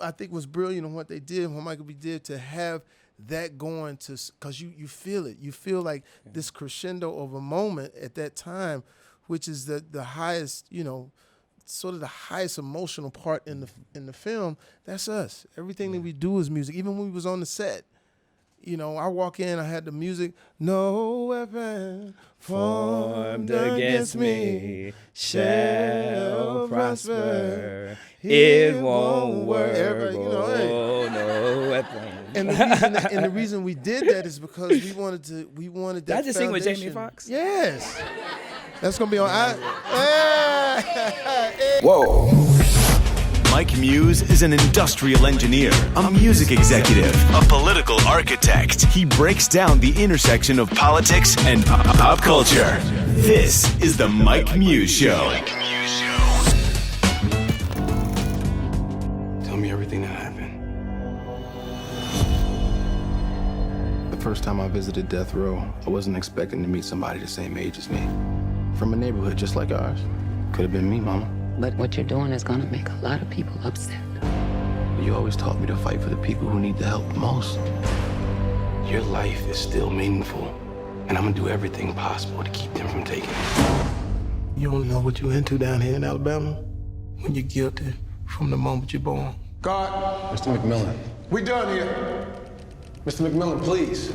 I think was brilliant in what they did, what Michael B did, to have that going to, because you feel it. You feel like this crescendo of a moment at that time, which is the highest, sort of the highest emotional part in the film. That's us. Everything that we do is music. Even when we was on the set, I walk in, I had the music. No weapon formed against me shall prosper. It won't work. Oh, no weapon. And the reason we did that is because we wanted that. Did I just sing with Jamie Foxx? Yes. That's gonna be on. Whoa. Mike Muse is an industrial engineer, a music executive, a political architect. He breaks down the intersection of politics and pop culture. This is the Mike Muse Show. Tell me everything that happened. The first time I visited death row, I wasn't expecting to meet somebody the same age as me. From a neighborhood just like ours. Could have been me, Mama. But what you're doing is gonna make a lot of people upset. You always taught me to fight for the people who need the help the most. Your life is still meaningful, and I'm gonna do everything possible to keep them from taking it. You don't know what you're into down here in Alabama when you're guilty from the moment you're born. God. Mr. McMillian. We done here. Mr. McMillian, please.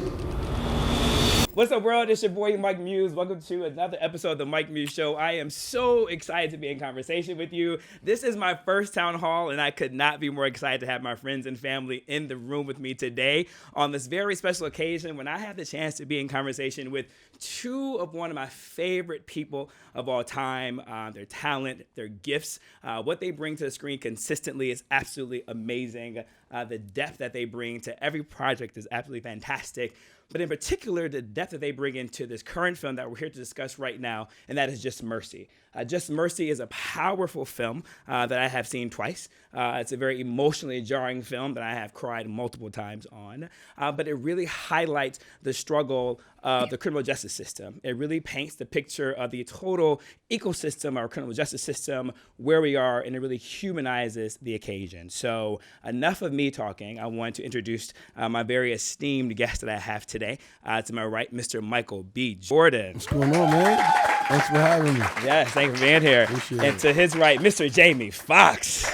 What's up, world? It's your boy, Mike Muse. Welcome to another episode of the Mike Muse Show. I am so excited to be in conversation with you. This is my first town hall, and I could not be more excited to have my friends and family in the room with me today on this very special occasion when I have the chance to be in conversation with two of one of my favorite people of all time. Their talent, their gifts, what they bring to the screen consistently is absolutely amazing. The depth that they bring to every project is absolutely fantastic. But in particular, the depth that they bring into this current film that we're here to discuss right now, and that is Just Mercy. Just Mercy is a powerful film that I have seen twice. It's a very emotionally jarring film that I have cried multiple times on. But it really highlights the struggle of the criminal justice system. It really paints the picture of the total ecosystem, our criminal justice system, where we are, and it really humanizes the occasion. So enough of me talking. I want to introduce my very esteemed guest that I have today. To my right, Mr. Michael B. Jordan. What's going on, man? Thanks for having me. Yes, thanks for being here. Appreciate and it. to his right, Mr. Jamie Foxx.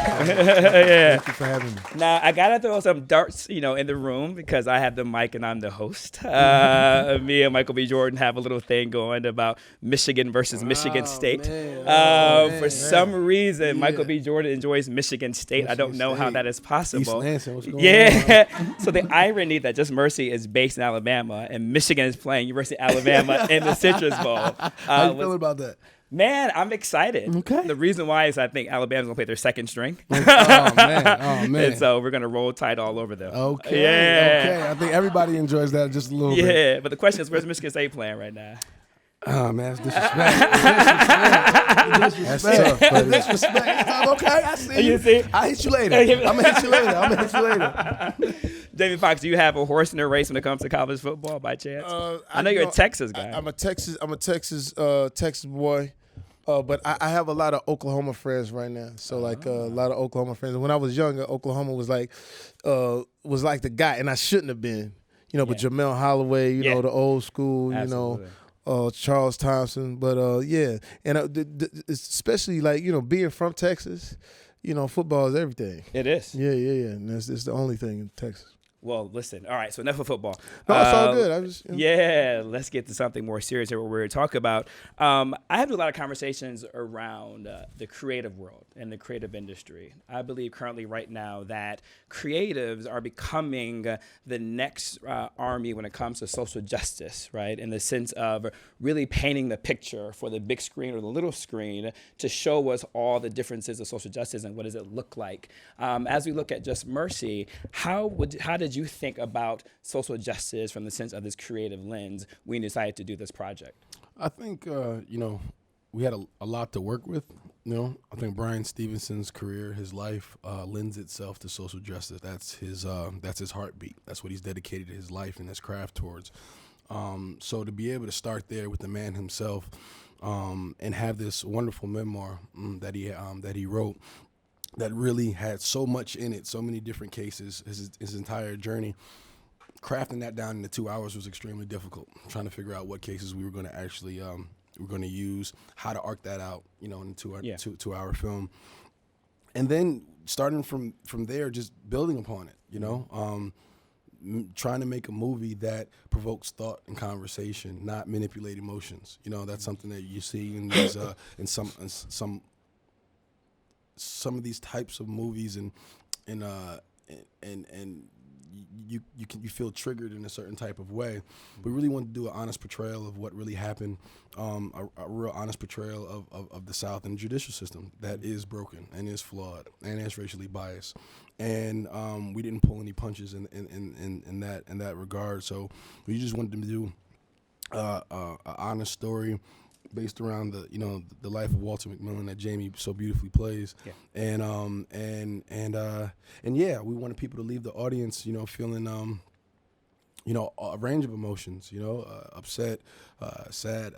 Yeah. Thank you for having me. Now, I got to throw some darts, in the room because I have the mic and I'm the host. Me and Michael B. Jordan have a little thing going about Michigan versus Michigan State. For some reason, Michael B. Jordan enjoys Michigan State. I don't know how that is possible. East Lansing, what's going on? So the irony that Just Mercy is based in Alabama and Michigan is playing University of Alabama in the Citrus Bowl. How you feeling about that? Man, I'm excited. Okay. The reason why is I think Alabama's going to play their second string. Oh, man. And so we're going to roll Tide all over them. Okay. Yeah. Okay. I think everybody enjoys that just a little bit. Yeah, but the question is, where's Michigan State playing right now? Oh, man, it's disrespect. Disrespect. That's tough. Disrespect. Okay, I see You see? I'll hit you later. I'm going to hit you later. Jamie Foxx, do you have a horse in the race when it comes to college football by chance? I know you're a Texas guy. I'm a Texas boy. But I have a lot of Oklahoma friends right now. So a lot of Oklahoma friends. When I was younger, Oklahoma was like the guy, and I shouldn't have been. But Jamel Holloway, the old school, Absolutely. Charles Thompson. But and especially being from Texas, football is everything. It is. Yeah. And it's the only thing in Texas. Well, listen. All right, so enough of football. No, it's all good. Yeah, let's get to something more serious here. What we're talking about. I have a lot of conversations around the creative world and the creative industry. I believe currently, right now, that creatives are becoming the next army when it comes to social justice, right? In the sense of really painting the picture for the big screen or the little screen to show us all the differences of social justice and what does it look like. As we look at Just Mercy, how did you think about social justice from the sense of this creative lens when you decided to do this project? I think, we had a lot to work with. I think Bryan Stevenson's career, his life, lends itself to social justice. That's his heartbeat. That's what he's dedicated his life and his craft towards. So to be able to start there with the man himself, and have this wonderful memoir that he wrote, that really had so much in it, so many different cases, his entire journey. Crafting that down into 2 hours was extremely difficult. Trying to figure out what cases we were going to actually use, how to arc that out, in a two-hour film, and then starting from there, just building upon it. Trying to make a movie that provokes thought and conversation, not manipulate emotions. That's something that you see in these in some of these types of movies, and you feel triggered in a certain type of way. We really want to do an honest portrayal of what really happened, a real honest portrayal of the South and the judicial system that is broken and is flawed and is racially biased. And we didn't pull any punches in that regard. So we just wanted to do an honest story based around the life of Walter McMillian that Jamie so beautifully plays, and we wanted people to leave the audience, feeling a range of emotions, upset, sad,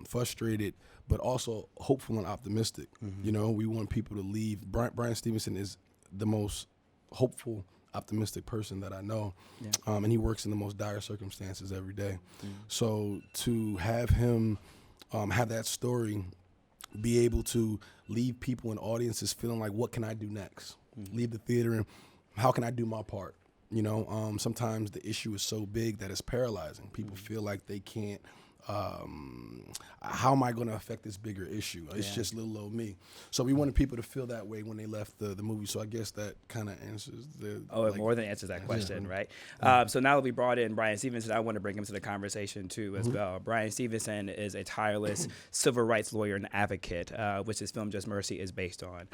frustrated, but also hopeful and optimistic. We want people to leave. Bryan Stevenson is the most hopeful, optimistic person that I know, and he works in the most dire circumstances every day. So to have him have that story be able to leave people in audiences feeling like, what can I do next? Leave the theater and how can I do my part? Sometimes the issue is so big that it's paralyzing. People feel like they can't, how am I going to affect this bigger issue? It's just little old me. So we wanted people to feel that way when they left the movie. So I guess that kind of answers it more than answers that question, right? So now that we brought in Bryan Stevenson, I want to bring him to the conversation too as well. Bryan Stevenson is a tireless civil rights lawyer and advocate, which his film Just Mercy is based on.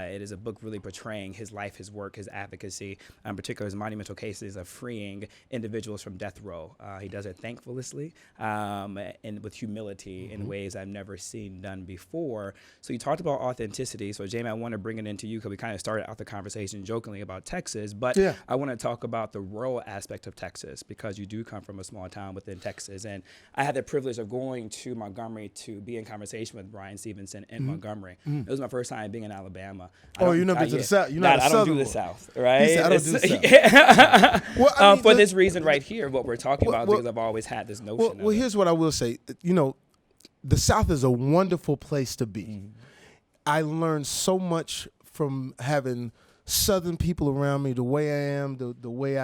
It is a book really portraying his life, his work, his advocacy, in particular his monumental cases of freeing individuals from death row. He does it thankfully, and with humility in ways I've never seen done before. So you talked about authenticity. So Jamie, I want to bring it into you because we kind of started out the conversation jokingly about Texas, but I want to talk about the rural aspect of Texas because you do come from a small town within Texas. And I had the privilege of going to Montgomery to be in conversation with Bryan Stevenson in Montgomery. It was my first time being in Alabama. You never been to the South? You're not I don't do the South, right? I don't do the South. Well, for this reason right here, what we're talking about, because I've always had this notion. Well, here's what I will say. The South is a wonderful place to be. I learned so much from having Southern people around me, the way I am, the way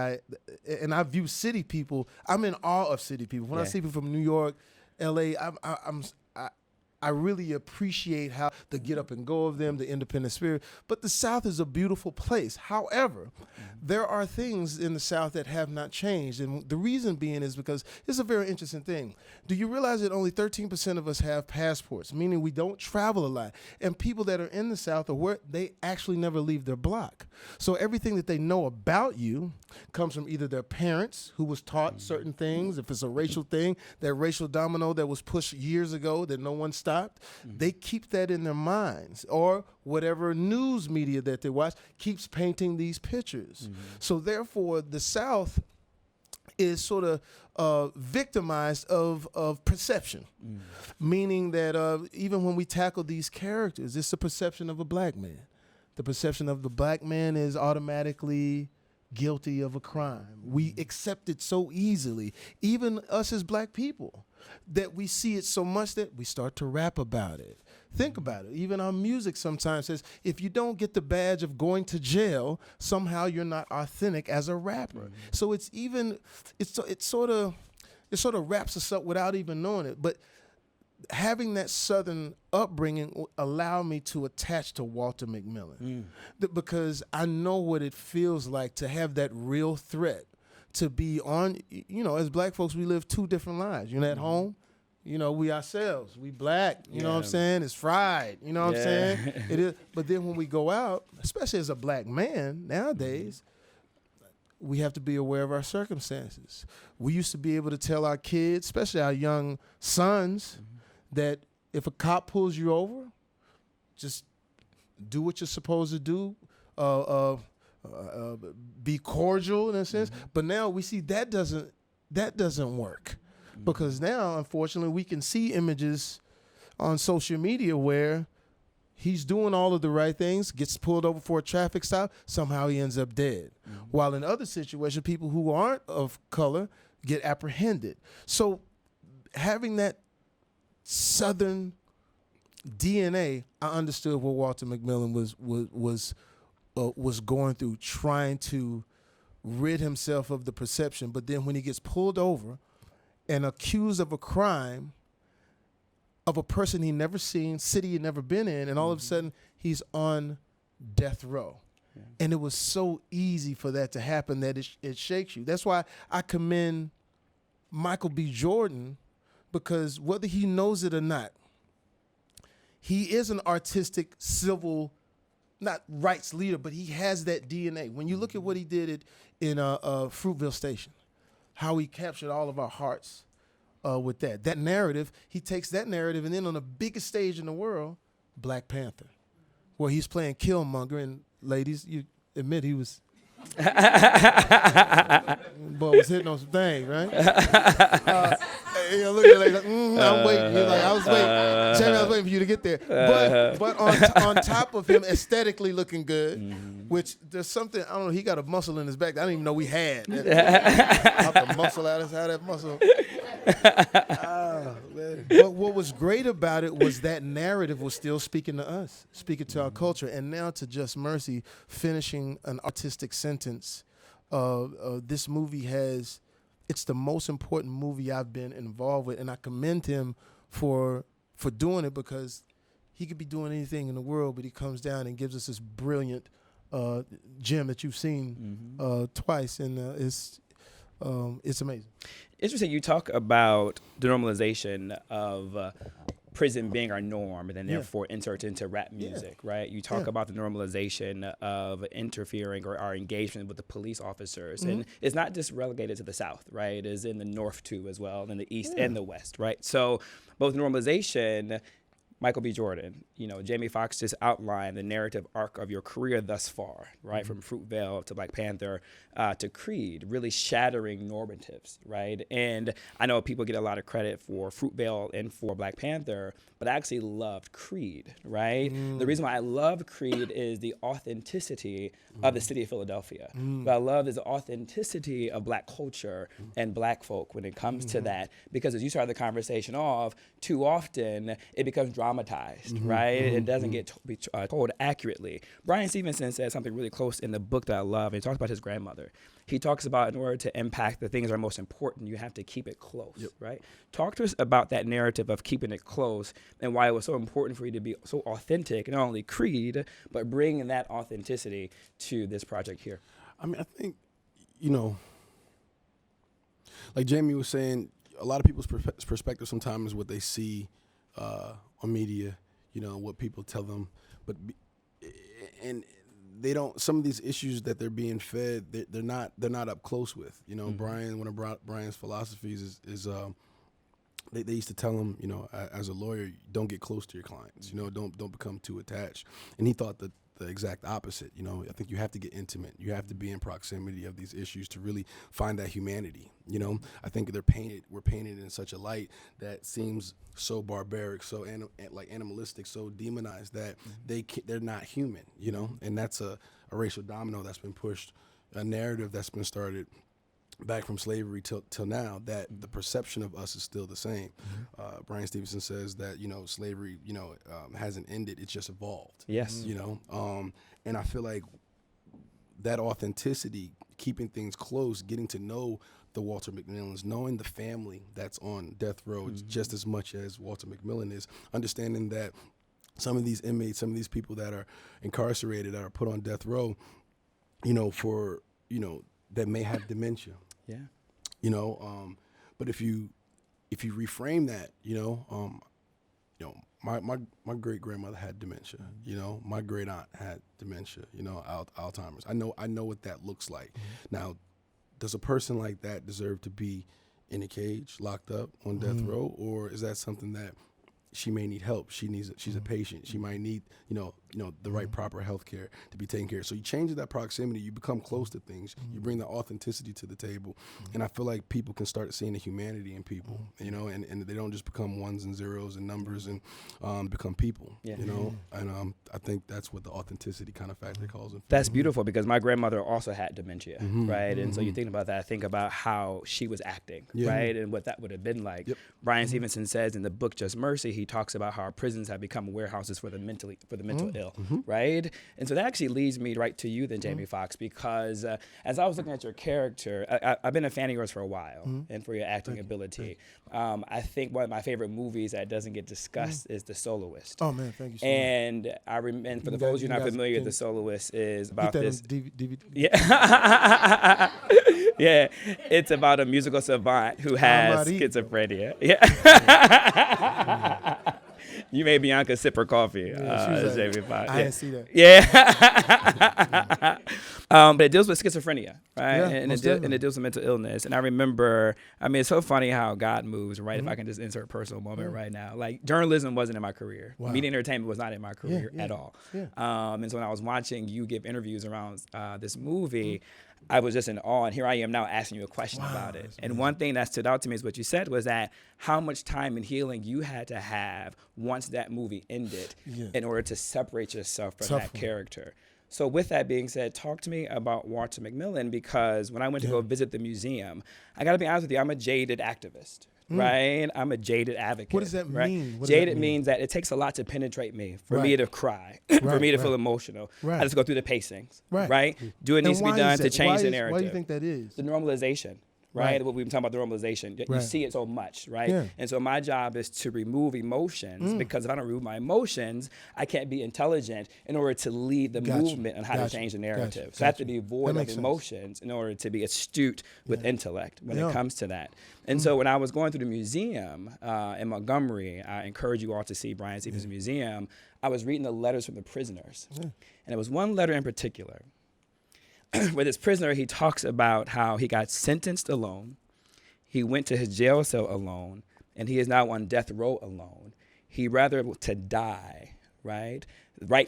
and I view city people. I'm in awe of city people. When I see people from New York, LA, I really appreciate how the get up and go of them, the independent spirit. But the South is a beautiful place. However, there are things in the South that have not changed. And the reason being is because it's a very interesting thing. Do you realize that only 13% of us have passports, meaning we don't travel a lot? And people that are in the South they actually never leave their block. So everything that they know about you comes from either their parents, who was taught certain things. If it's a racial thing, that racial domino that was pushed years ago that no one stopped, they keep that in their minds, or whatever news media that they watch keeps painting these pictures. So therefore, the South is sort of victimized of perception, meaning that even when we tackle these characters, it's the perception of a black man. The perception of the black man is automatically guilty of a crime. We accept it so easily, even us as black people, that we see it so much that we start to rap about it. Think about it. Even our music sometimes says, if you don't get the badge of going to jail, somehow you're not authentic as a rapper. So it sort of wraps us up without even knowing it. But having that Southern upbringing allowed me to attach to Walter McMillian, because I know what it feels like to have that real threat, to be on, as black folks, we live two different lives. At home, we ourselves, we black, you know what I'm saying? It's fried, you know what I'm saying? It is. But then when we go out, especially as a black man nowadays, we have to be aware of our circumstances. We used to be able to tell our kids, especially our young sons, that if a cop pulls you over, just do what you're supposed to do. Be cordial in a sense. But now we see that doesn't work, because now, unfortunately, we can see images on social media where he's doing all of the right things, gets pulled over for a traffic stop, somehow he ends up dead. While in other situations, people who aren't of color get apprehended. So having that Southern DNA, I understood what Walter McMillian was going through, trying to rid himself of the perception. But then when he gets pulled over and accused of a crime of a person he never seen, city he never been in, and all of a sudden he's on death row. Yeah. And it was so easy for that to happen that it shakes you. That's why I commend Michael B. Jordan, because whether he knows it or not, he is an artistic, civil, not rights leader, but he has that DNA. When you look at what he did in Fruitvale Station, how he captured all of our hearts with that narrative, he takes that narrative and then on the biggest stage in the world, Black Panther, where he's playing Killmonger, and ladies, you admit he was, boy was hitting on some things, right? Look at it like, I'm waiting. You're like, I was waiting. Jamie, I was waiting for you to get there. But on top of him aesthetically looking good, which there's something, I don't know, he got a muscle in his back that I didn't even know we had. Out the muscle out of that muscle. But what was great about it was that narrative was still speaking to us, speaking to our culture. And now to Just Mercy, finishing an artistic sentence, this movie it's the most important movie I've been involved with, and I commend him for doing it, because he could be doing anything in the world, but he comes down and gives us this brilliant gem that you've seen twice, and it's amazing. Interesting. You talk about the normalization of prison being our norm, and then therefore insert into rap music, right? You talk about the normalization of interfering or our engagement with the police officers, and it's not just relegated to the South, right? It is in the North too as well, in the East and the West, right? So both normalization, Michael B. Jordan, Jamie Foxx just outlined the narrative arc of your career thus far, right? From Fruitvale to Black Panther to Creed, really shattering normatives, right? And I know people get a lot of credit for Fruitvale and for Black Panther, but I actually loved Creed, right? The reason why I love Creed is the authenticity of the city of Philadelphia. What I love is the authenticity of Black culture and Black folk when it comes to that, because as you start the conversation off, too often it becomes dramatized, right? It doesn't get told accurately. Bryan Stevenson said something really close in the book that I love. He talks about his grandmother. He talks about in order to impact the things that are most important, you have to keep it close, right? Talk to us about that narrative of keeping it close and why it was so important for you to be so authentic, not only Creed, but bringing that authenticity to this project here. I mean, I think, like Jamie was saying, a lot of people's perspective sometimes is what they see on media, what people tell them, and they don't. Some of these issues that they're being fed, they're not up close with. Bryan, one of Bryan's philosophies is they used to tell him, as a lawyer, don't get close to your clients. Don't become too attached. And he thought that the exact opposite. I think you have to get intimate. You have to be in proximity of these issues to really find that humanity. I think we're painted in such a light that seems so barbaric, so like animalistic, so demonized that they're not human. And that's a racial domino that's been pushed, a narrative that's been started back from slavery till now, that the perception of us is still the same. Bryan Stevenson says that slavery hasn't ended, it's just evolved. Yes. And I feel like that authenticity, keeping things close, getting to know the Walter McMillians, knowing the family that's on death row just as much as Walter McMillian is, understanding that some of these inmates, some of these people that are incarcerated, that are put on death row, that may have dementia. Yeah. But if you reframe that, my great grandmother had dementia. My great aunt had dementia. Alzheimer's. I know what that looks like. Now, does a person like that deserve to be in a cage, locked up on death row, or is that something that she may need help. She's a patient. She might need, the right proper health care to be taken care of. So you change that proximity, you become close to things, you bring the authenticity to the table. And I feel like people can start seeing the humanity in people, and they don't just become ones and zeros and numbers and become people, and I think that's what the authenticity kind of factor calls it. That's beautiful, because my grandmother also had dementia, right? And so you think about that, I think about how she was acting, right? And what that would have been like. Bryan Stevenson says in the book Just Mercy, he talks about how our prisons have become warehouses for the mental ill, right? And so that actually leads me right to you then, Jamie Foxx, because as I was looking at your character, I've been a fan of yours for a while, and for your acting ability. I think one of my favorite movies that doesn't get discussed is The Soloist. Oh man, thank you so much. And for the those who are not familiar, The Soloist is about this. DVD. Yeah. Yeah, it's about a musical savant who has schizophrenia. Yeah. You made Bianca sip her coffee. Jamie Foxx. I didn't see that. Yeah. But it deals with schizophrenia, right? Yeah, and it deals with mental illness. And I remember, it's so funny how God moves, right? If I can just insert a personal moment right now. Like, journalism wasn't in my career. Wow. Media entertainment was not in my career at all. Yeah. And so when I was watching you give interviews around this movie, I was just in awe, and here I am now asking you a question about it. And one thing that stood out to me is what you said was that how much time and healing you had to have once that movie ended in order to separate yourself from that character. So with that being said, talk to me about Walter McMillian, because when I went to go visit the museum, I got to be honest with you, I'm a jaded activist. Right? I'm a jaded advocate. What does that mean? Jaded means that it takes a lot to penetrate me, for me to cry, for me to feel emotional. I just go through the pacings, right? Do what needs to be done to change the narrative. Why do you think that is? The normalization. Right? What we've been talking about, the normalization. You see it so much, right? Yeah. And so my job is to remove emotions, because if I don't remove my emotions, I can't be intelligent in order to lead the movement on how to change the narrative. So I have to be void of emotions in order to be astute with intellect when it comes to that. And so when I was going through the museum in Montgomery, I encourage you all to see Bryan Stevenson Museum, I was reading the letters from the prisoners. And there was one letter in particular with this prisoner, he talks about how he got sentenced alone, he went to his jail cell alone, and he is now on death row alone. He'd rather to die, right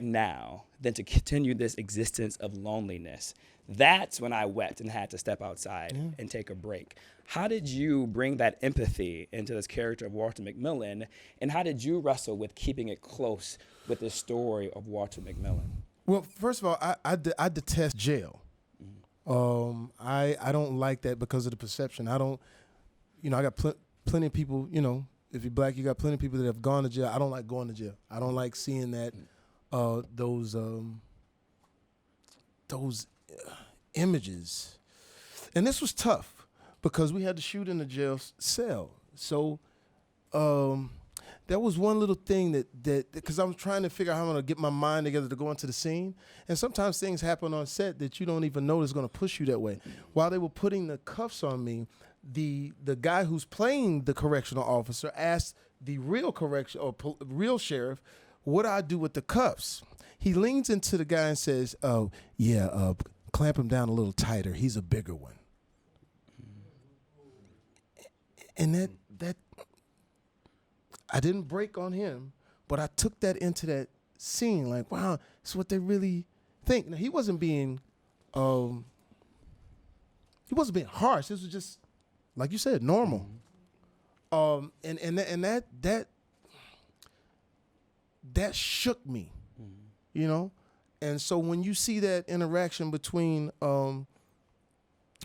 now, than to continue this existence of loneliness. That's when I wept and had to step outside and take a break. How did you bring that empathy into this character of Walter McMillian, and how did you wrestle with keeping it close with the story of Walter McMillian? Well, first of all, I detest jail. I don't like that because of the perception. I don't, I got plenty of people, if you're black, you got plenty of people that have gone to jail. I don't like going to jail. I don't like seeing that, those images. And this was tough because we had to shoot in the jail cell. So, there was one little thing that because I was trying to figure out how I'm going to get my mind together to go into the scene. And sometimes things happen on set that you don't even know is going to push you that way. While they were putting the cuffs on me, the guy who's playing the correctional officer asked the real real sheriff, what do I do with the cuffs? He leans into the guy and says, clamp him down a little tighter. He's a bigger one. And that I didn't break on him, but I took that into that scene, like, wow, it's what they really think. Now, he wasn't being harsh. This was just, like you said, normal. And that shook me, And so when you see that interaction between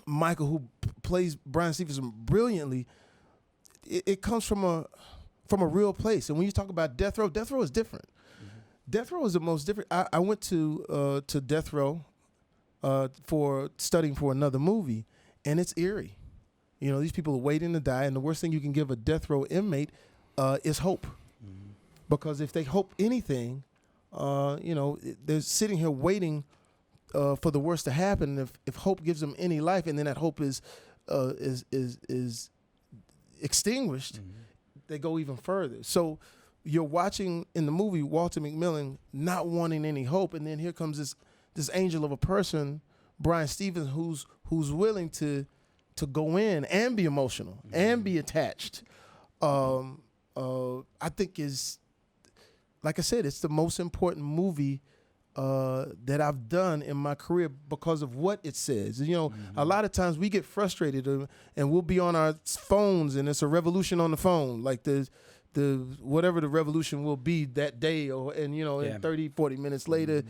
Michael, who plays Bryan Stevenson brilliantly, it comes from a real place. And when you talk about death row is different. Death row is the most different. I went to death row for studying for another movie, and it's eerie. These people are waiting to die, and the worst thing you can give a death row inmate is hope. Because if they hope anything, they're sitting here waiting for the worst to happen. If hope gives them any life, and then that hope is extinguished, they go even further. So you're watching in the movie Walter McMillian not wanting any hope, and then here comes this angel of a person, Bryan Stevenson, who's willing to go in and be emotional and be attached. I think is, like I said, it's the most important movie that I've done in my career because of what it says. You know, a lot of times we get frustrated and we'll be on our phones and it's a revolution on the phone, like the whatever the revolution will be that day, and 30, 40 minutes later,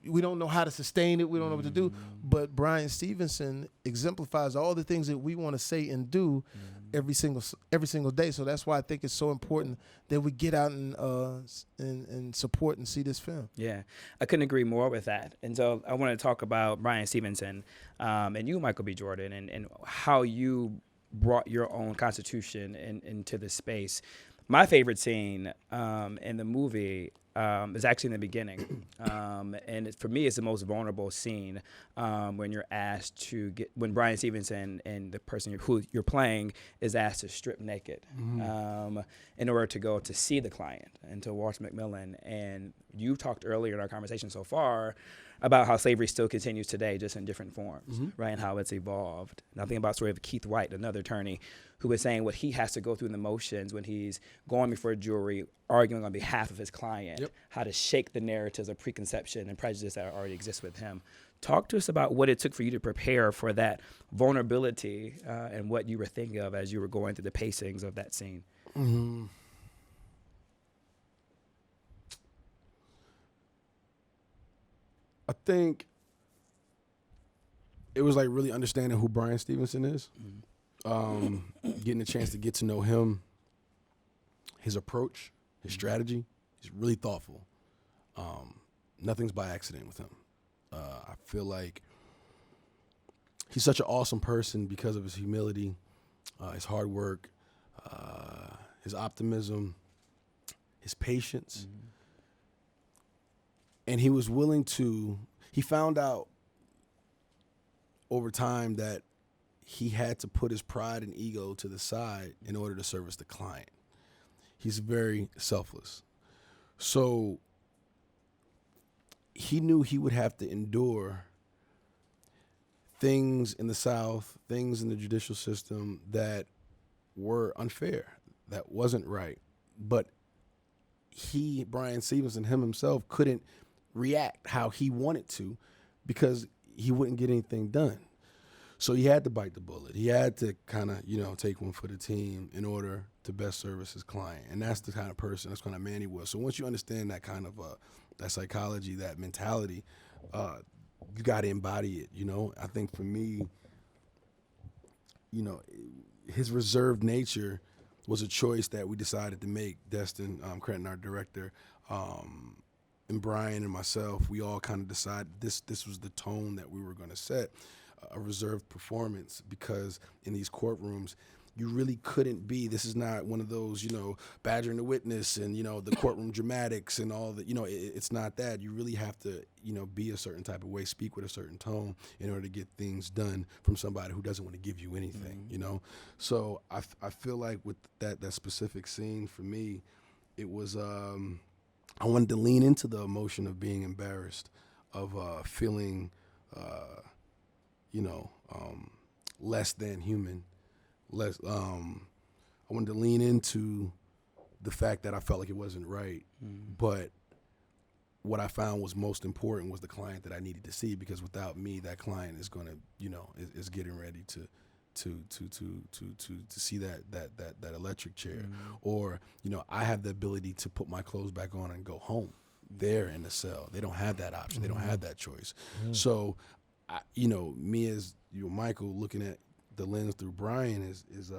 we don't know how to sustain it. We don't know what to do. But Bryan Stevenson exemplifies all the things that we want to say and do every single day. So that's why I think it's so important that we get out and support and see this film. Yeah, I couldn't agree more with that. And so I want to talk about Bryan Stevenson and you, Michael B. Jordan, and how you brought your own constitution into this space. My favorite scene in the movie is actually in the beginning. And for me, it's the most vulnerable scene when you're asked to when Bryan Stevenson and the person who you're playing is asked to strip naked in order to go to see the client and to Walter McMillian. And you talked earlier in our conversation so far about how slavery still continues today, just in different forms, right, and how it's evolved. And I think about the story of Keith White, another attorney, who was saying what he has to go through in the motions when he's going before a jury, arguing on behalf of his client, how to shake the narratives of preconception and prejudice that already exist with him. Talk to us about what it took for you to prepare for that vulnerability and what you were thinking of as you were going through the pacings of that scene. I think it was like really understanding who Bryan Stevenson is, getting a chance to get to know him, his approach, his strategy. He's really thoughtful. Nothing's by accident with him. I feel like he's such an awesome person because of his humility, his hard work, his optimism, his patience. And he was willing to, he found out over time that he had to put his pride and ego to the side in order to service the client. He's very selfless. So he knew he would have to endure things in the South, things in the judicial system that were unfair, that wasn't right. But he, Bryan Stevenson, himself, couldn't react how he wanted to because he wouldn't get anything done. So he had to bite the bullet. He had to kind of, take one for the team in order to best service his client. And that's the kind of person, that's the kind of man he was. So once you understand that kind of, that psychology, that mentality, you got to embody it, I think for me, his reserved nature was a choice that we decided to make. Destin Cretton, our director, and Bryan and myself, we all kind of decided this was the tone that we were going to set, a reserved performance, because in these courtrooms, you really couldn't be, this is not one of those, badgering the witness and, the courtroom dramatics and all that, it's not that. You really have to, be a certain type of way, speak with a certain tone in order to get things done from somebody who doesn't want to give you anything, So I feel like with that specific scene for me, it was, I wanted to lean into the emotion of being embarrassed, of feeling, less than human. I wanted to lean into the fact that I felt like it wasn't right, but what I found was most important was the client that I needed to see, because without me, that client is gonna, is getting ready to see that electric chair, or I have the ability to put my clothes back on and go home. They're in the cell. They don't have that option. They don't have that choice. So, me as Michael, looking at the lens through Bryan is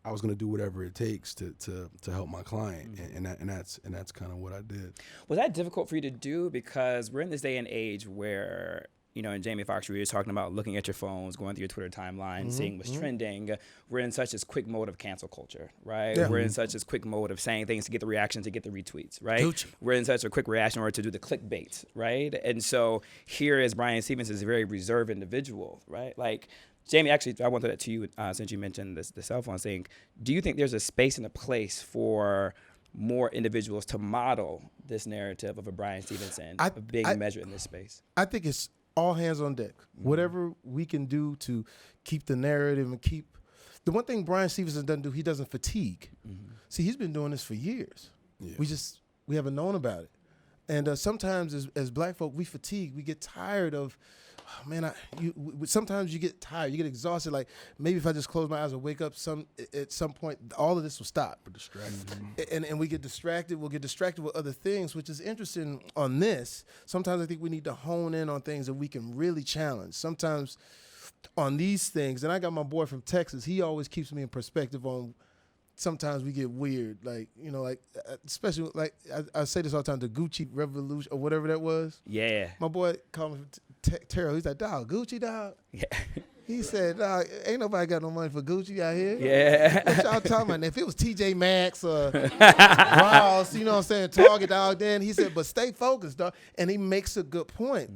I was gonna do whatever it takes to help my client, and that's kind of what I did. Was that difficult for you to do, because we're in this day and age where, and Jamie Foxx, we were talking about looking at your phones, going through your Twitter timeline, seeing what's trending. We're in such this quick mode of cancel culture, right? Yeah. We're in such this quick mode of saying things to get the reaction, to get the retweets, right? Gucci. We're in such a quick reaction in order to do the clickbait, right? And so here is Bryan Stevenson, is a very reserved individual, right? Like, Jamie, actually, I wanted that to you since you mentioned the cell phone thing. Do you think there's a space and a place for more individuals to model this narrative of a Bryan Stevenson of being measured in this space? I think it's all hands on deck. Whatever we can do to keep the narrative and keep the one thing Bryan Stevenson doesn't do, he doesn't fatigue. See, he's been doing this for years. Yeah. We haven't known about it. And sometimes as black folk, we fatigue. We get tired of, sometimes you get tired. You get exhausted. Like, maybe if I just close my eyes and wake up at some point, all of this will stop. We're distracted. And we get distracted. We'll get distracted with other things, which is interesting on this. Sometimes I think we need to hone in on things that we can really challenge. Sometimes on these things, and I got my boy from Texas, he always keeps me in perspective on sometimes we get weird, like, especially, like, I say this all the time, the Gucci revolution or whatever that was. Yeah. My boy called me Terrell. He's like, dog, Gucci, dog? Yeah. He said, dog, ain't nobody got no money for Gucci out here. Yeah. What y'all talking about? If it was TJ Maxx or Ross, you know what I'm saying, Target, dog, then he said, but stay focused, dog. And he makes a good point.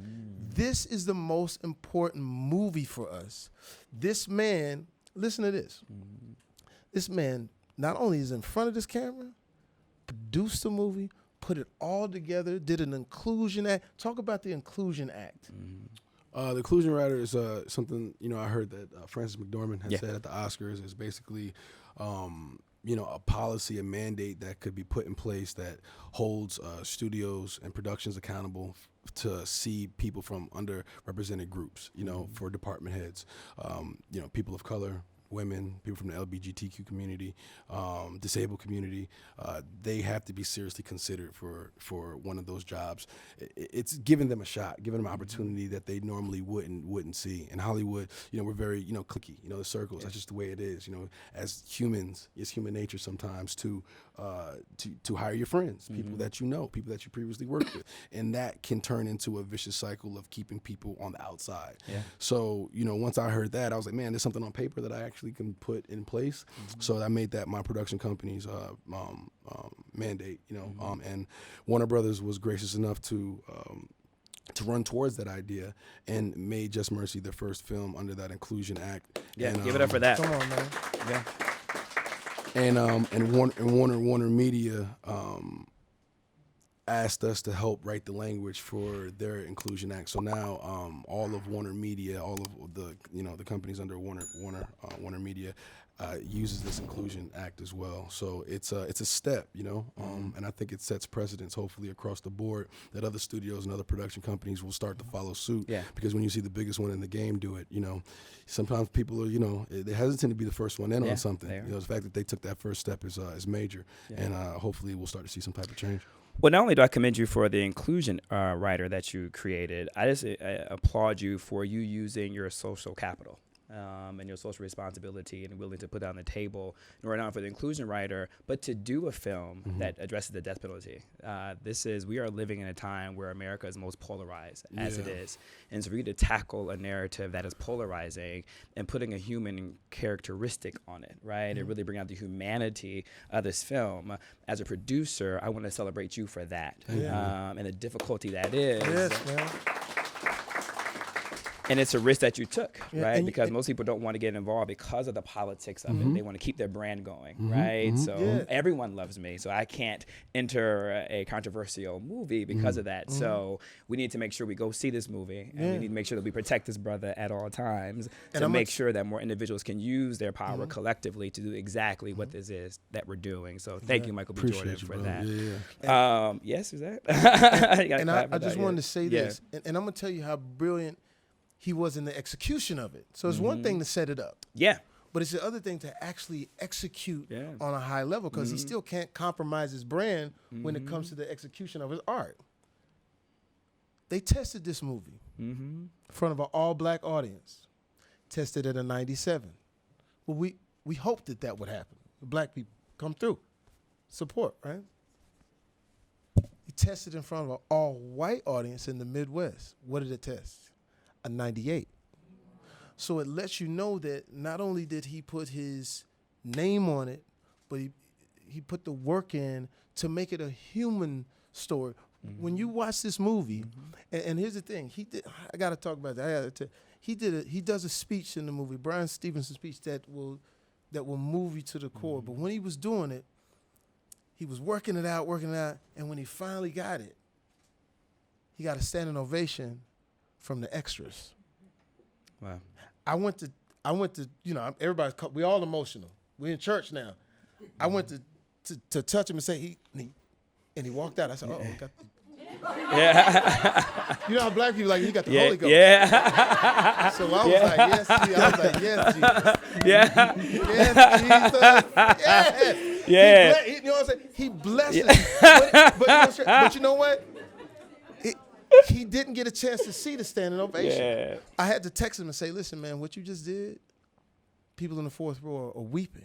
This is the most important movie for us. This man, listen to this. This man not only is in front of this camera, produced the movie, put it all together, did an inclusion act. Talk about the inclusion act. The inclusion rider is something, I heard that Frances McDormand had said at the Oscars is basically, a policy, a mandate that could be put in place that holds studios and productions accountable to see people from underrepresented groups, for department heads, people of color, women, people from the LGBTQ community, disabled community, they have to be seriously considered for one of those jobs. It's giving them a shot, giving them an opportunity that they normally wouldn't see. In Hollywood, we're very, cliquey, the circles. That's just the way it is. As humans, it's human nature sometimes to hire your friends, people that people that you previously worked with, and that can turn into a vicious cycle of keeping people on the outside. Yeah. So, once I heard that, I was like, man, there's something on paper that I actually can put in place. So I made that my production company's mandate, and Warner Brothers was gracious enough to run towards that idea and made Just Mercy their first film under that Inclusion Act. Yeah, and, give it up for that. Come on, man. Yeah. And Warner Media asked us to help write the language for their Inclusion Act. So now all of Warner Media, all of the the companies under Warner Media uses this Inclusion Act as well. So it's a step, and I think it sets precedents hopefully across the board that other studios and other production companies will start to follow suit. Yeah. Because when you see the biggest one in the game do it, sometimes people are they're hesitant to be the first one in on something. The fact that they took that first step is major, and hopefully we'll start to see some type of change. Well, not only do I commend you for the inclusion writer that you created, I just applaud you for you using your social capital and your social responsibility and willing to put on the table, not only for the inclusion writer, but to do a film that addresses the death penalty. We are living in a time where America is most polarized as it is. And so for you to tackle a narrative that is polarizing and putting a human characteristic on it, right? And really bring out the humanity of this film. As a producer, I want to celebrate you for that and the difficulty that is. Yes, man. And it's a risk that you took, right? Because most people don't want to get involved because of the politics of it. They want to keep their brand going, right? So everyone loves me, so I can't enter a controversial movie because of that. So we need to make sure we go see this movie, and we need to make sure that we protect this brother at all times to make sure that more individuals can use their power collectively to do exactly what this is that we're doing. So thank you, Michael B. Jordan, for that. Yes, is that? And I just wanted to say this, and I'm going to tell you how brilliant he was in the execution of it. So it's one thing to set it up. Yeah. But it's the other thing to actually execute on a high level, because he still can't compromise his brand when it comes to the execution of his art. They tested this movie in front of an all-black audience, tested at a 97. Well, we hoped that would happen. The black people come through, support, right? He tested in front of an all-white audience in the Midwest. What did it test? A 98. So it lets you know that not only did he put his name on it, but he put the work in to make it a human story. When you watch this movie, and here's the thing, I got to talk about that. He does a speech in the movie, Bryan Stevenson speech that will move you to the core. But when he was doing it, he was working it out, and when he finally got it, he got a standing ovation from the extras. Wow. I went I went to, we all emotional. We in church now. I went to touch him and say, and he walked out. I said, got Yeah. you know how black people he got the Holy Ghost. Yeah. So I was like, yes, Jesus. I was like, yes, Jesus. Yeah. Yes, Jesus. Yes. Yeah. You know what I'm saying? He blesses. But you know what? He didn't get a chance to see the standing ovation. Yeah. I had to text him and say, listen, man, what you just did, people in the fourth row are weeping.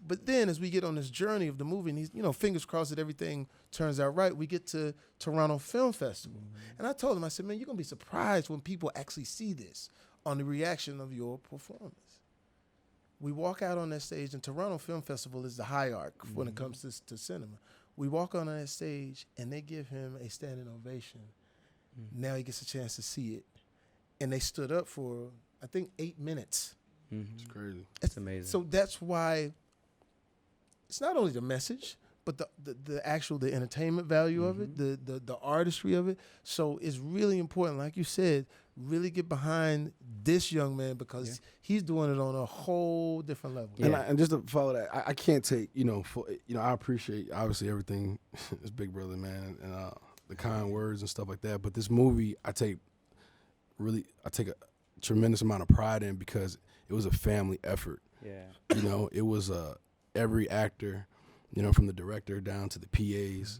But then as we get on this journey of the movie, and he's, fingers crossed that everything turns out right, we get to Toronto Film Festival. And I told him, I said, man, you're going to be surprised when people actually see this on the reaction of your performance. We walk out on that stage, and Toronto Film Festival is the hierarchy when it comes to cinema. We walk on that stage, and they give him a standing ovation. Now he gets a chance to see it. And they stood up for, I think, 8 minutes. It's crazy. It's amazing. So that's why it's not only the message, but the entertainment value of it, the artistry of it. So it's really important, like you said, really get behind this young man because he's doing it on a whole different level. Yeah. And just to follow that, I can't take, I appreciate obviously everything as Big Brother, man, and the kind words and stuff like that. But this movie, I take a tremendous amount of pride in because it was a family effort. Yeah. It was every actor, from the director down to the PAs,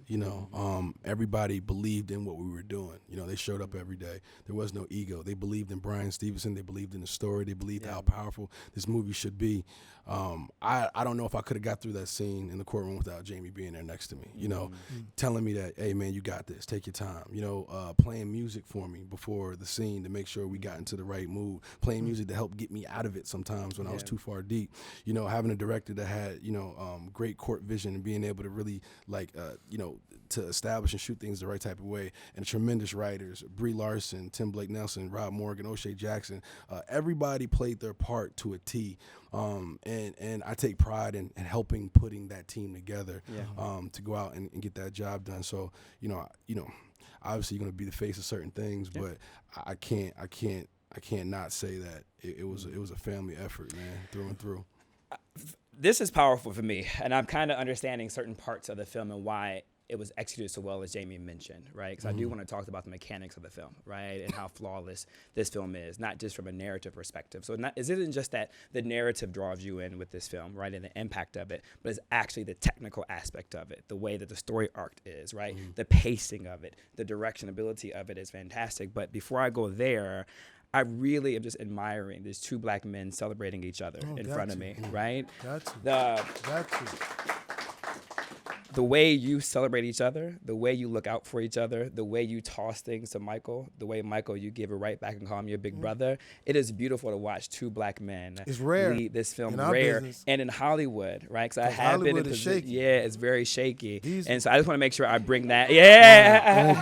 everybody believed in what we were doing. They showed up every day. There was no ego. They believed in Bryan Stevenson. They believed in the story. They believed how powerful this movie should be. I don't know if I could have got through that scene in the courtroom without Jamie being there next to me, telling me that, hey, man, you got this. Take your time. Playing music for me before the scene to make sure we got into the right mood. Playing music to help get me out of it sometimes when I was too far deep. Having a director that had, great court vision and being able to really, to establish and shoot things the right type of way. And tremendous writers, Brie Larson, Tim Blake Nelson, Rob Morgan, O'Shea Jackson. Everybody played their part to a T. And I take pride in helping putting that team together to go out and get that job done. So, obviously you're going to be the face of certain things, but I can't not say that it was a family effort, man, through and through. This is powerful for me, and I'm kind of understanding certain parts of the film and why it was executed so well, as Jamie mentioned, right? Because I do want to talk about the mechanics of the film, right, and how flawless this film is, not just from a narrative perspective. So it isn't just that the narrative draws you in with this film, right, and the impact of it, but it's actually the technical aspect of it, the way that the story arc is, right, the pacing of it, the directionability of it is fantastic. But before I go there, I really am just admiring these two black men celebrating each other in front of me, right? Got to. The way you celebrate each other, the way you look out for each other, the way you toss things to Michael, the way, Michael, you give it right back and call him your big brother. It is beautiful to watch two black men lead this film, rare, and in Hollywood, right? Because I have been in position. Yeah, it's very shaky. And so I just want to make sure I bring that. Yeah.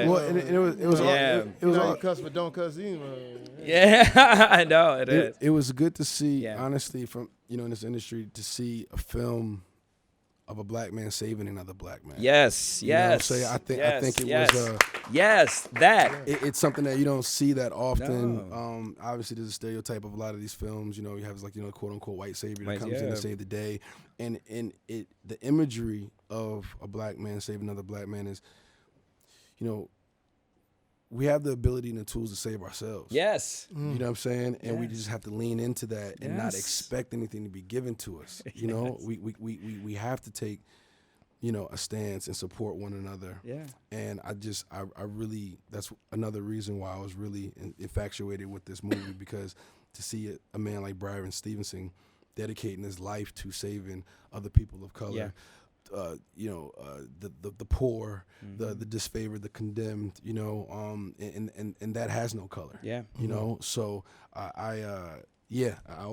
Well, and it was all cuss, but don't cuss either. Yeah, I know it is. It was good to see, honestly, from in this industry, to see a film of a black man saving another black man. Yes. I think it was it's something that you don't see that often. No. Obviously there's a stereotype of a lot of these films. You have quote unquote white savior that comes in to save the day, and the imagery of a black man saving another black man is, we have the ability and the tools to save ourselves. Yes. You know what I'm saying? And we just have to lean into that and not expect anything to be given to us. We have to take, a stance and support one another. Yeah. And I really, that's another reason why I was really infatuated with this movie, because to see a man like Bryan Stevenson dedicating his life to saving other people of color. Yeah. The poor, the disfavored, the condemned, and that has no color. Yeah. So Yeah, I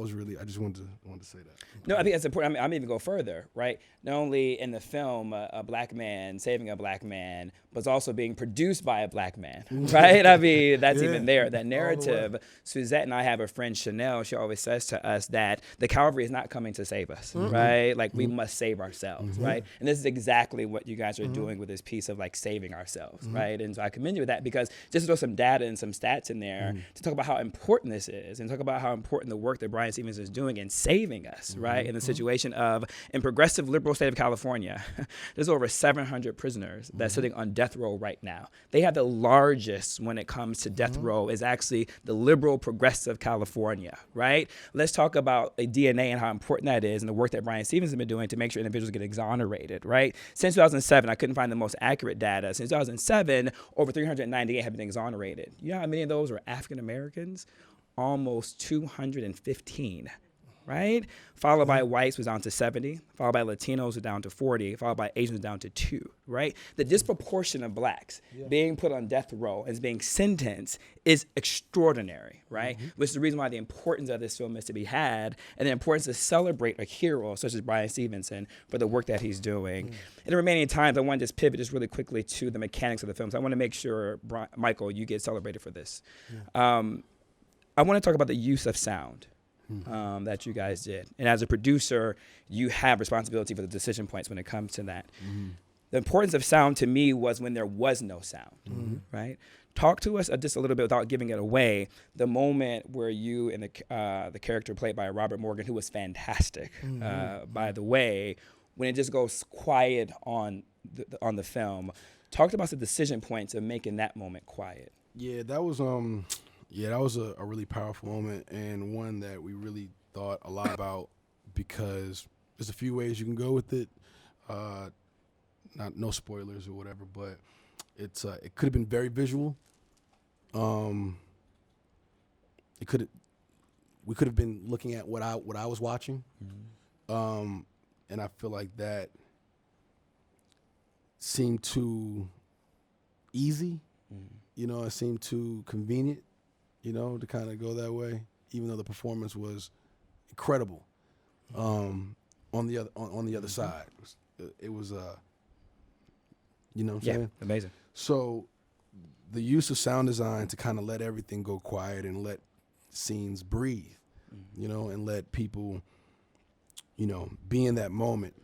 just wanted to say that. No, I think that's important. I'm even go further, right? Not only in the film, a black man saving a black man, but it's also being produced by a black man, right? I mean, that's even there. That narrative. Suzette and I have a friend, Chanel. She always says to us that the Calvary is not coming to save us, right? Like we must save ourselves, right? And this is exactly what you guys are doing with this piece of like saving ourselves, right? And so I commend you with that, because just to throw some data and some stats in there to talk about how important this is, and talk about how important the work that Bryan Stevenson is doing in saving us, right? In the situation of, in progressive liberal state of California, there's over 700 prisoners that's sitting on death row right now. They have the largest, when it comes to death row, is actually the liberal progressive California, right? Let's talk about a DNA and how important that is, and the work that Bryan Stevenson has been doing to make sure individuals get exonerated, right? Since 2007, I couldn't find the most accurate data. Since 2007, over 398 have been exonerated. You know how many of those were African Americans? Almost 215, right? Followed by whites was down to 70, followed by Latinos was down to 40, followed by Asians down to 2, right? The disproportion of blacks being put on death row and being sentenced is extraordinary, right? Which is the reason why the importance of this film is to be had, and the importance to celebrate a hero such as Bryan Stevenson for the work that he's doing. In the remaining times, I want to just pivot just really quickly to the mechanics of the film. So I want to make sure, Michael, you get celebrated for this. I want to talk about the use of sound that you guys did. And as a producer, you have responsibility for the decision points when it comes to that. The importance of sound to me was when there was no sound, right? Talk to us just a little bit, without giving it away, the moment where you and the character played by Robert Morgan, who was fantastic, by the way, when it just goes quiet on the film. Talk about the decision points of making that moment quiet. Yeah, that was a really powerful moment, and one that we really thought a lot about, because there's a few ways you can go with it. No spoilers or whatever, but it could have been very visual. We could have been looking at what I was watching, and I feel like that seemed too easy. You know, it seemed too convenient, you know, to kind of go that way, even though the performance was incredible. On the other side, it was you know what I'm saying? Amazing. So the use of sound design to kind of let everything go quiet and let scenes breathe, you know, and let people, you know, be in that moment.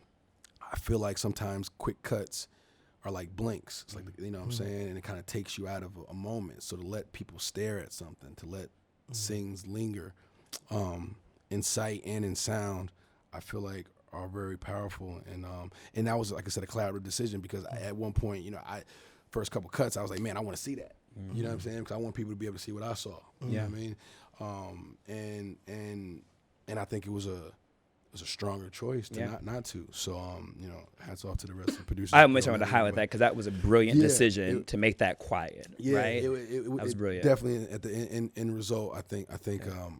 I feel like sometimes quick cuts are like blinks. It's like, you know what I'm saying? And it kind of takes you out of a moment. So to let people stare at something, to let scenes linger in sight and in sound, I feel like are very powerful. And that was, like I said, a collaborative decision, because at one point, you know, first couple cuts, I was like, man, I want to see that. You know what I'm saying? Because I want people to be able to see what I saw. You know what I mean? And I think it was a stronger choice to not to. So, you know, hats off to the rest of the producers. I almost wanted to highlight that, because that was a brilliant decision to make that quiet, right? That was brilliant. Definitely at the end result, I think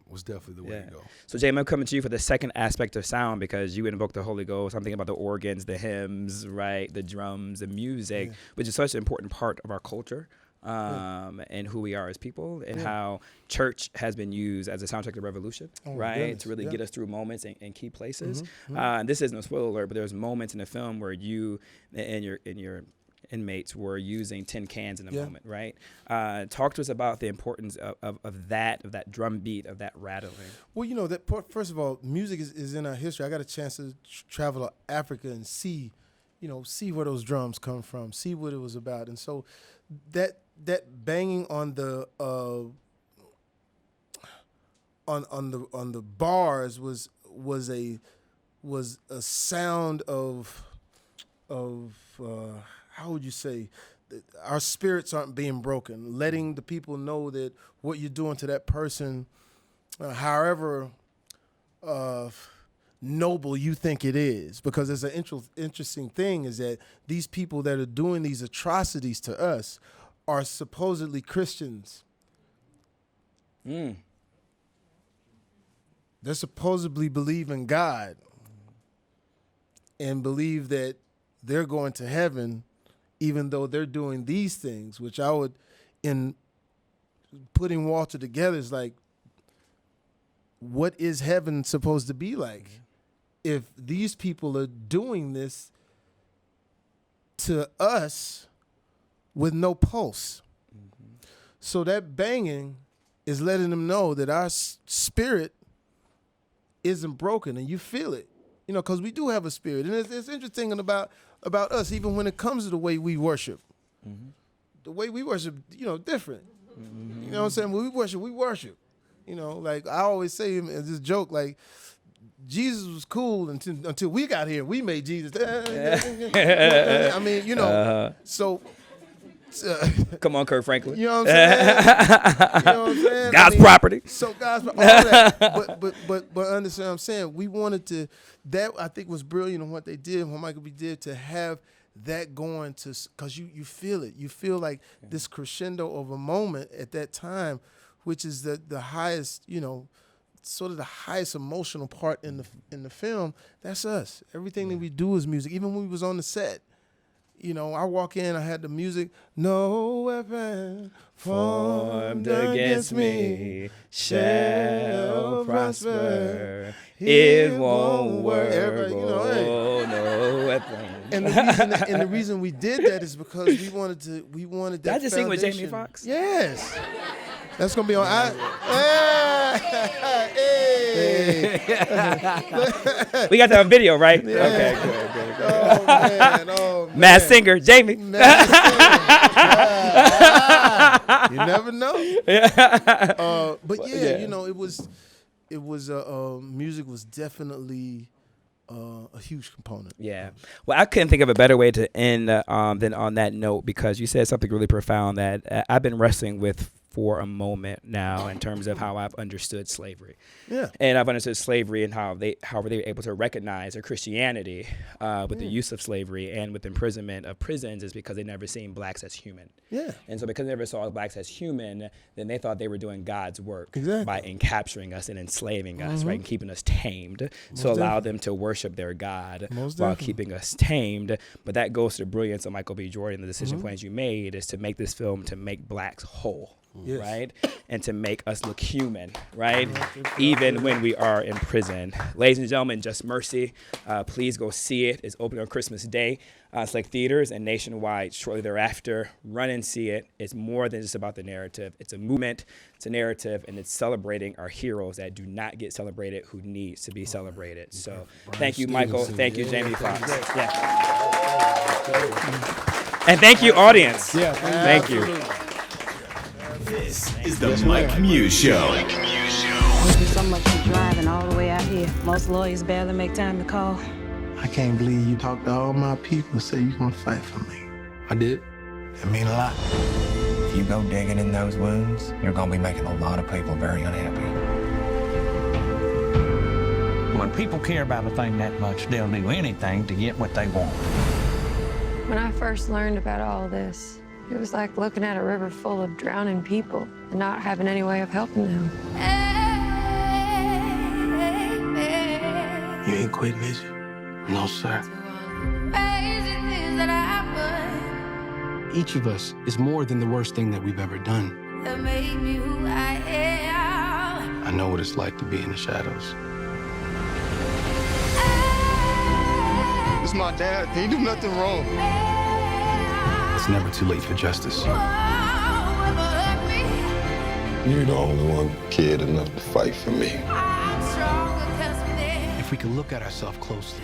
was definitely the way to go. So, Jamie, I'm coming to you for the second aspect of sound, because you invoke the Holy Ghost. I'm thinking about the organs, the hymns, right, the drums, the music, which is such an important part of our culture. And who we are as people, and how church has been used as a soundtrack to revolution, right? To really get us through moments and key places. This isn't a spoiler alert, but there's moments in the film where you and your inmates were using tin cans in a moment, right? Talk to us about the importance of that drum beat, of that rattling. Well, you know, that first of all, music is in our history. I got a chance to travel to Africa and see where those drums come from, see what it was about. And so that banging on the on the bars was a sound of how would you say, our spirits aren't being broken, letting the people know that what you're doing to that person, however noble you think it is, because there's an interesting thing is that these people that are doing these atrocities to us are supposedly Christians. They're supposedly believe in God and believe that they're going to heaven, even though they're doing these things, which I would, in putting Walter together, is like, what is heaven supposed to be like if these people are doing this to us with no pulse? So that banging is letting them know that our spirit isn't broken, and you feel it, because we do have a spirit. And it's interesting about us, even when it comes to the way we worship. The way we worship, different. You know what I'm saying? When we worship. Like I always say as this joke, like Jesus was cool until we got here. We made Jesus. I mean, so. Come on, Kurt Franklin. You know what I'm saying? God's property. So God's all that. But understand what I'm saying? We wanted to, that I think was brilliant on what they did, what Michael B. did, to have that going to, because you feel it. You feel like this crescendo of a moment at that time, which is the highest, sort of the highest emotional part in the film. That's us. Everything that we do is music. Even when we was on the set. I walk in, I had the music. No weapon formed against me shall prosper. It won't work. No weapon. And the reason we did that is because we wanted that. Did I just sing with Jamie Foxx? Yes. That's gonna be on. We got that on video, right? Yeah. Okay, good. Oh man. Masked singer, Jamie. You never know. But it was music was definitely a huge component. Yeah. Well, I couldn't think of a better way to end than on that note, because you said something really profound that I've been wrestling with for a moment now in terms of how I've understood slavery. Yeah. And I've understood slavery and how were they able to recognize their Christianity with the use of slavery and with imprisonment of prisons is because they never seen blacks as human. Yeah. And so because they never saw blacks as human, then they thought they were doing God's work by capturing us and enslaving us, right, and keeping us tamed. So allow them to worship their God while keeping us tamed. But that goes to the brilliance of Michael B. Jordan. The decision plans you made is to make this film to make blacks whole. Yes. Right? And to make us look human, right? Even when we are in prison. Ladies and gentlemen, Just Mercy, please go see it. It's opening on Christmas Day. It's like theaters and nationwide shortly thereafter. Run and see it. It's more than just about the narrative. It's a movement, it's a narrative, and it's celebrating our heroes that do not get celebrated, who needs to be celebrated. So thank you, Michael. Thank you, Jamie Foxx. Yeah. And thank you, audience. Yeah, thank you. This is the Mike Muse Show. There's so much for driving all the way out here. Most lawyers barely make time to call. I can't believe you talked to all my people and say you're gonna fight for me. I did. That mean a lot. If you go digging in those wounds, you're gonna be making a lot of people very unhappy. When people care about a thing that much, they'll do anything to get what they want. When I first learned about all this, it was like looking at a river full of drowning people and not having any way of helping them. You ain't quitting, is you? No, sir. Each of us is more than the worst thing that we've ever done. I know what it's like to be in the shadows. It's my dad. He do nothing wrong. It's never too late for justice. You're the only one cared enough to fight for me. If we could look at ourselves closely,